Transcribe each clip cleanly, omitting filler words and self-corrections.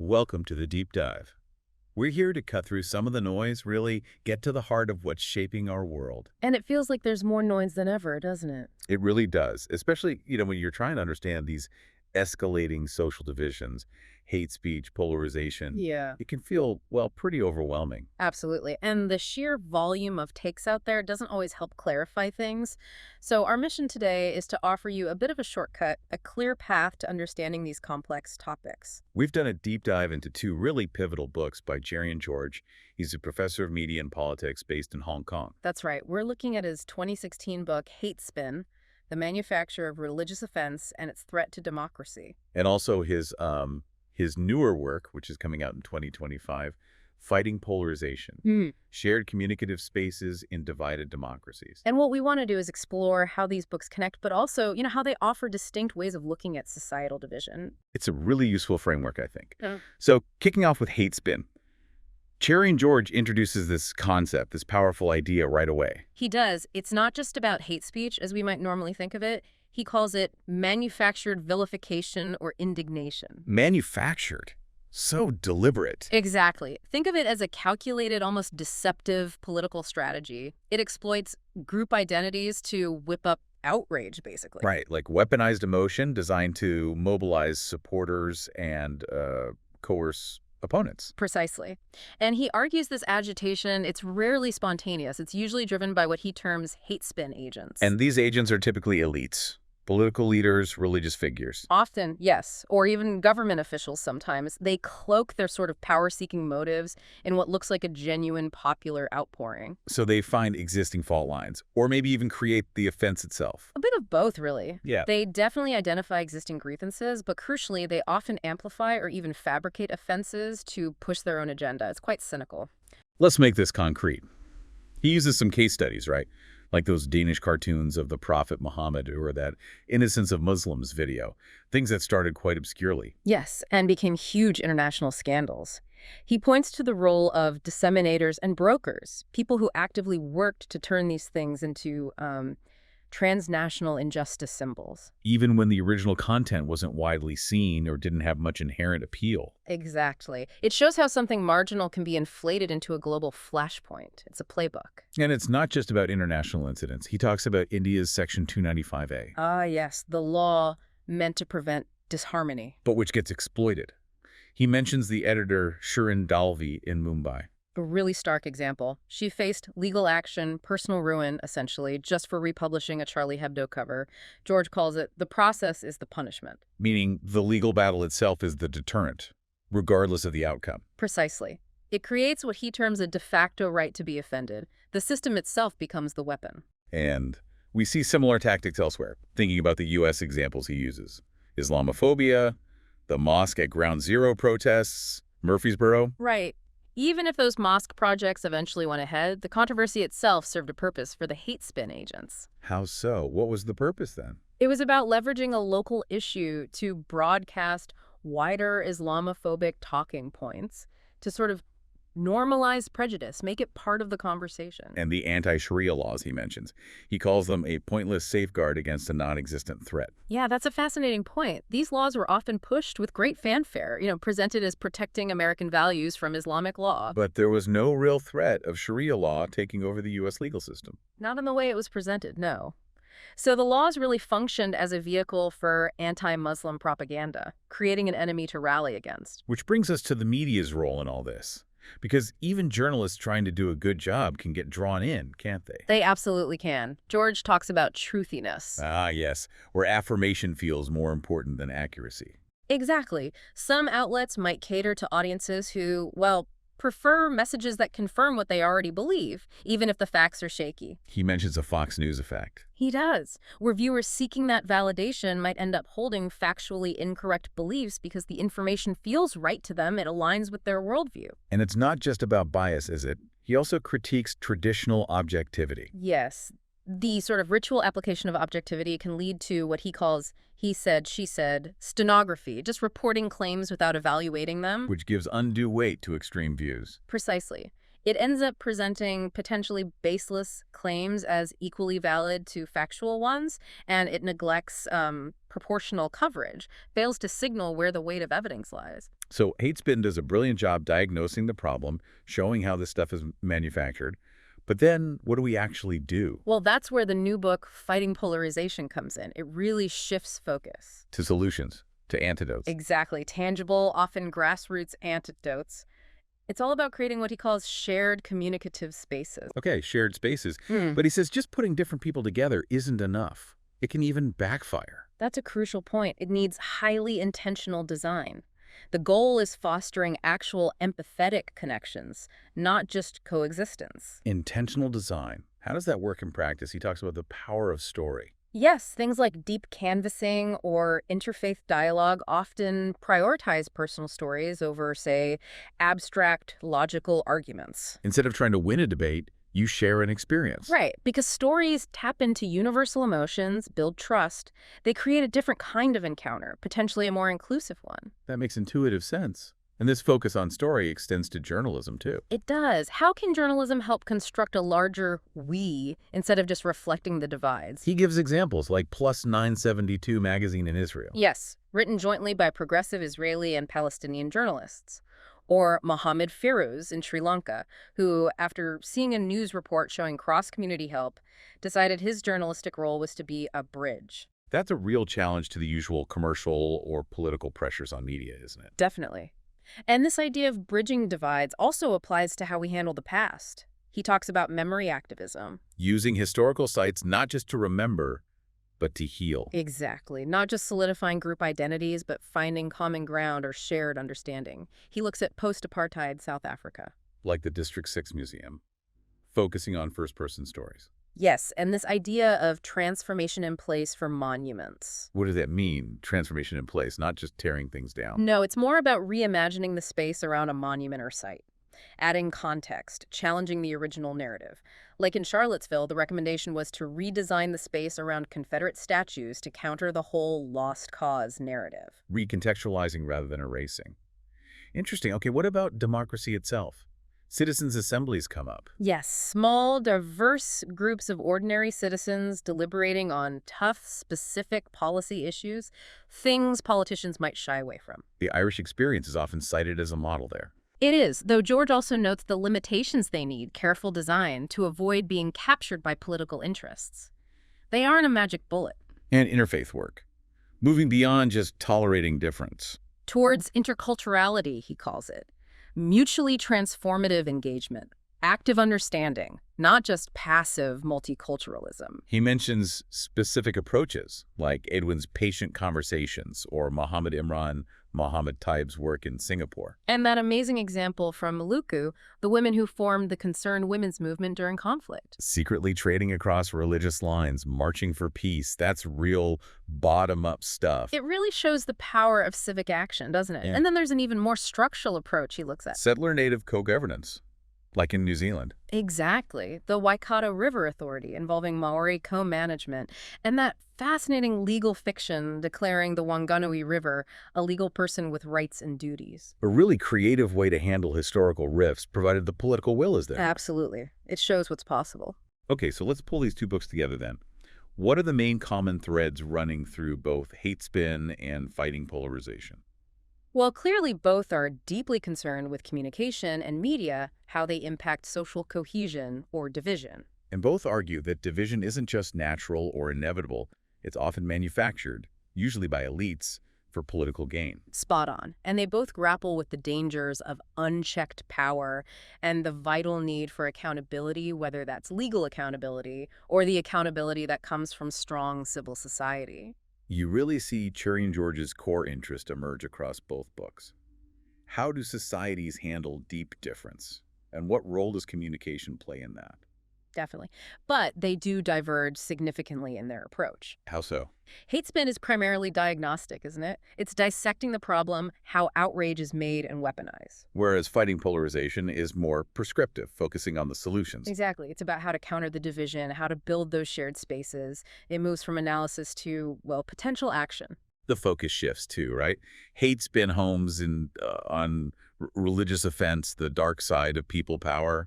Welcome to the deep dive. We're here to cut through some of the noise, really get to the heart of what's shaping our world. And it feels like there's more noise than ever, doesn't it? It really does, especially, when you're trying to understand these escalating social divisions, hate speech, polarization. Yeah. It can feel, well, pretty overwhelming. Absolutely. And the sheer volume of takes out there doesn't always help clarify things. So our mission today is to offer you a bit of a shortcut, a clear path to understanding these complex topics. We've done a deep dive into two really pivotal books by Cherian George. He's a professor of media and politics based in Hong Kong. That's right. We're looking at his 2016 book, Hate Spin, The Manufacture of Religious Offense and Its Threat to Democracy. And also his newer work, which is coming out in 2025, Fighting Polarization, Shared Communicative Spaces in Divided Democracies. And what we want to do is explore how these books connect, but also, how they offer distinct ways of looking at societal division. It's a really useful framework, I think. Yeah. So kicking off with hate spin, Cherian George introduces this concept, this powerful idea right away. He does. It's not just about hate speech, as we might normally think of it. He calls it manufactured vilification or indignation. Manufactured. So deliberate. Exactly. Think of it as a calculated, almost deceptive political strategy. It exploits group identities to whip up outrage, basically. Right, like weaponized emotion designed to mobilize supporters and coerce opponents. Precisely. And he argues this agitation, it's rarely spontaneous. It's usually driven by what he terms hate spin agents. And these agents are typically elites. Political leaders, religious figures. Often, yes, or even government officials sometimes. They cloak their sort of power-seeking motives in what looks like a genuine popular outpouring. So they find existing fault lines, or maybe even create the offense itself. A bit of both, really. Yeah. They definitely identify existing grievances, but crucially, they often amplify or even fabricate offenses to push their own agenda. It's quite cynical. Let's make this concrete. He uses some case studies, right? Like those Danish cartoons of the Prophet Muhammad or that Innocence of Muslims video, things that started quite obscurely. Yes, and became huge international scandals. He points to the role of disseminators and brokers, people who actively worked to turn these things into transnational injustice symbols. Even when the original content wasn't widely seen or didn't have much inherent appeal. Exactly. It shows how something marginal can be inflated into a global flashpoint. It's a playbook. And it's not just about international incidents. He talks about India's Section 295A. Ah, yes, the law meant to prevent disharmony. But which gets exploited. He mentions the editor Cherian George in Mumbai. A really stark example. She faced legal action, personal ruin, essentially, just for republishing a Charlie Hebdo cover. George calls it, the process is the punishment. Meaning the legal battle itself is the deterrent, regardless of the outcome. Precisely. It creates what he terms a de facto right to be offended. The system itself becomes the weapon. And we see similar tactics elsewhere, thinking about the U.S. examples he uses. Islamophobia, the mosque at Ground Zero protests, Murfreesboro. Right. Even if those mosque projects eventually went ahead, the controversy itself served a purpose for the hate spin agents. How so? What was the purpose then? It was about leveraging a local issue to broadcast wider Islamophobic talking points to sort of normalize prejudice, make it part of the conversation. And the anti-Sharia laws he mentions. He calls them a pointless safeguard against a non-existent threat. Yeah, that's a fascinating point. These laws were often pushed with great fanfare, presented as protecting American values from Islamic law. But there was no real threat of Sharia law taking over the U.S. legal system. Not in the way it was presented, no. So the laws really functioned as a vehicle for anti-Muslim propaganda, creating an enemy to rally against. Which brings us to the media's role in all this. Because even journalists trying to do a good job can get drawn in, can't they? They absolutely can. George talks about truthiness. Ah, yes, where affirmation feels more important than accuracy. Exactly. Some outlets might cater to audiences who, well, prefer messages that confirm what they already believe, even if the facts are shaky. He mentions a Fox News effect. He does, where viewers seeking that validation might end up holding factually incorrect beliefs because the information feels right to them, it aligns with their worldview. And it's not just about bias, is it? He also critiques traditional objectivity. Yes. The sort of ritual application of objectivity can lead to what he calls he said, she said, stenography, just reporting claims without evaluating them. Which gives undue weight to extreme views. Precisely. It ends up presenting potentially baseless claims as equally valid to factual ones, and it neglects proportional coverage, fails to signal where the weight of evidence lies. So hate spin does a brilliant job diagnosing the problem, showing how this stuff is manufactured. But then what do we actually do? Well, that's where the new book, Fighting Polarization, comes in. It really shifts focus. To solutions, to antidotes. Exactly. Tangible, often grassroots antidotes. It's all about creating what he calls shared communicative spaces. Okay, shared spaces. Hmm. But he says just putting different people together isn't enough. It can even backfire. That's a crucial point. It needs highly intentional design. The goal is fostering actual empathetic connections, not just coexistence. Intentional design. How does that work in practice? He talks about the power of story. Yes, things like deep canvassing or interfaith dialogue often prioritize personal stories over, say, abstract logical arguments. Instead of trying to win a debate, you share an experience. Right, because stories tap into universal emotions, build trust. They create a different kind of encounter, potentially a more inclusive one. That makes intuitive sense. And this focus on story extends to journalism, too. It does. How can journalism help construct a larger we instead of just reflecting the divides? He gives examples like Plus 972 magazine in Israel. Yes, written jointly by progressive Israeli and Palestinian journalists. Or Mohammed Firuz in Sri Lanka, who, after seeing a news report showing cross-community help, decided his journalistic role was to be a bridge. That's a real challenge to the usual commercial or political pressures on media, isn't it? Definitely. And this idea of bridging divides also applies to how we handle the past. He talks about memory activism. Using historical sites not just to remember, but to heal. Exactly. Not just solidifying group identities, but finding common ground or shared understanding. He looks at post-apartheid South Africa. Like the District 6 Museum, focusing on first-person stories. Yes, and this idea of transformation in place for monuments. What does that mean, transformation in place, not just tearing things down? No, it's more about reimagining the space around a monument or site, adding context, challenging the original narrative. Like in Charlottesville, the recommendation was to redesign the space around Confederate statues to counter the whole lost cause narrative. Recontextualizing rather than erasing. Interesting. Okay, what about democracy itself? Citizens' assemblies come up. Yes, small, diverse groups of ordinary citizens deliberating on tough, specific policy issues, things politicians might shy away from. The Irish experience is often cited as a model there. It is, though George also notes the limitations they need, careful design, to avoid being captured by political interests. They aren't a magic bullet. And interfaith work, moving beyond just tolerating difference. Towards interculturality, he calls it. Mutually transformative engagement, active understanding, not just passive multiculturalism. He mentions specific approaches, like Edwin's patient conversations or Mohammed Taib's work in Singapore. And that amazing example from Maluku, the women who formed the Concerned Women's Movement during conflict. Secretly trading across religious lines, marching for peace, that's real bottom-up stuff. It really shows the power of civic action, doesn't it? Yeah. And then there's an even more structural approach he looks at. Settler-native co-governance, like in New Zealand. Exactly. The Waikato River Authority involving Maori co-management, and that fascinating legal fiction declaring the Wanganui River a legal person with rights and duties. A really creative way to handle historical rifts, provided the political will is there. Absolutely. It shows what's possible. Okay, so let's pull these two books together then. What are the main common threads running through both Hate Spin and Fighting Polarization? Well, clearly both are deeply concerned with communication and media, how they impact social cohesion or division. And both argue that division isn't just natural or inevitable, it's often manufactured, usually by elites, for political gain. Spot on. And they both grapple with the dangers of unchecked power and the vital need for accountability, whether that's legal accountability or the accountability that comes from strong civil society. You really see Cherian George's core interest emerge across both books. How do societies handle deep difference? And what role does communication play in that? Definitely. But they do diverge significantly in their approach. How so? Hate spin is primarily diagnostic, isn't it? It's dissecting the problem, how outrage is made and weaponized. Whereas Fighting Polarization is more prescriptive, focusing on the solutions. Exactly. It's about how to counter the division, how to build those shared spaces. It moves from analysis to, well, potential action. The focus shifts too, right? Hate spin homes on religious offense, the dark side of people power.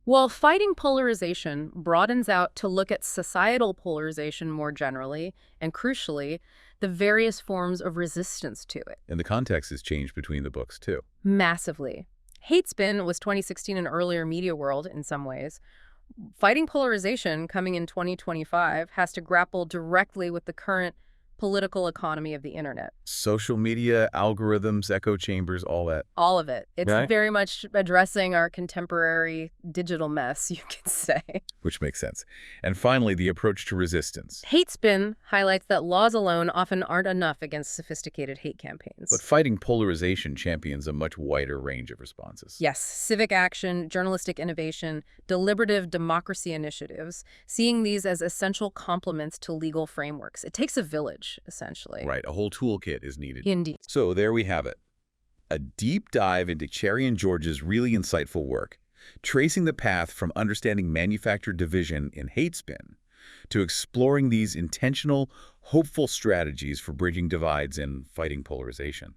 Well, fighting polarization broadens out to look at societal polarization more generally, and crucially, the various forms of resistance to it. And the context has changed between the books, too. Massively. Hate Spin was 2016 an earlier media world in some ways. Fighting polarization, coming in 2025, has to grapple directly with the current political economy of the internet. Social media, algorithms, echo chambers, all that. All of it. It's Right. very much addressing our contemporary digital mess, you could say. Which makes sense. And finally, the approach to resistance. Hate Spin highlights that laws alone often aren't enough against sophisticated hate campaigns. But fighting polarization champions a much wider range of responses. Yes, civic action, journalistic innovation, deliberative democracy initiatives, seeing these as essential complements to legal frameworks. It takes a village, essentially. Right, a whole toolkit is needed. Indeed. So there we have it. A deep dive into Cherian George's really insightful work, tracing the path from understanding manufactured division in Hate Spin to exploring these intentional, hopeful strategies for bridging divides and fighting polarization.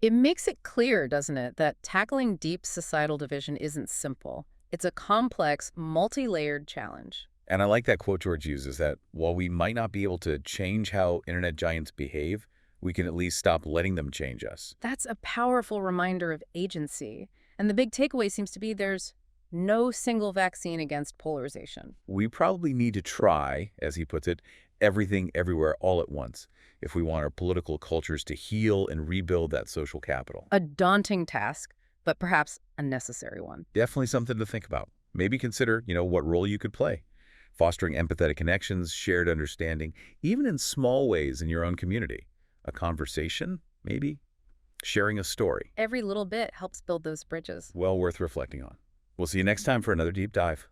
It makes it clear, doesn't it, that tackling deep societal division isn't simple. It's a complex, multi-layered challenge. And I like that quote George uses, that while we might not be able to change how internet giants behave, we can at least stop letting them change us. That's a powerful reminder of agency. And the big takeaway seems to be there's no single vaccine against polarization. We probably need to try, as he puts it, everything everywhere all at once if we want our political cultures to heal and rebuild that social capital. A daunting task, but perhaps a necessary one. Definitely something to think about. Maybe consider, what role you could play. Fostering empathetic connections, shared understanding, even in small ways in your own community. A conversation, maybe? Sharing a story. Every little bit helps build those bridges. Well worth reflecting on. We'll see you next time for another deep dive.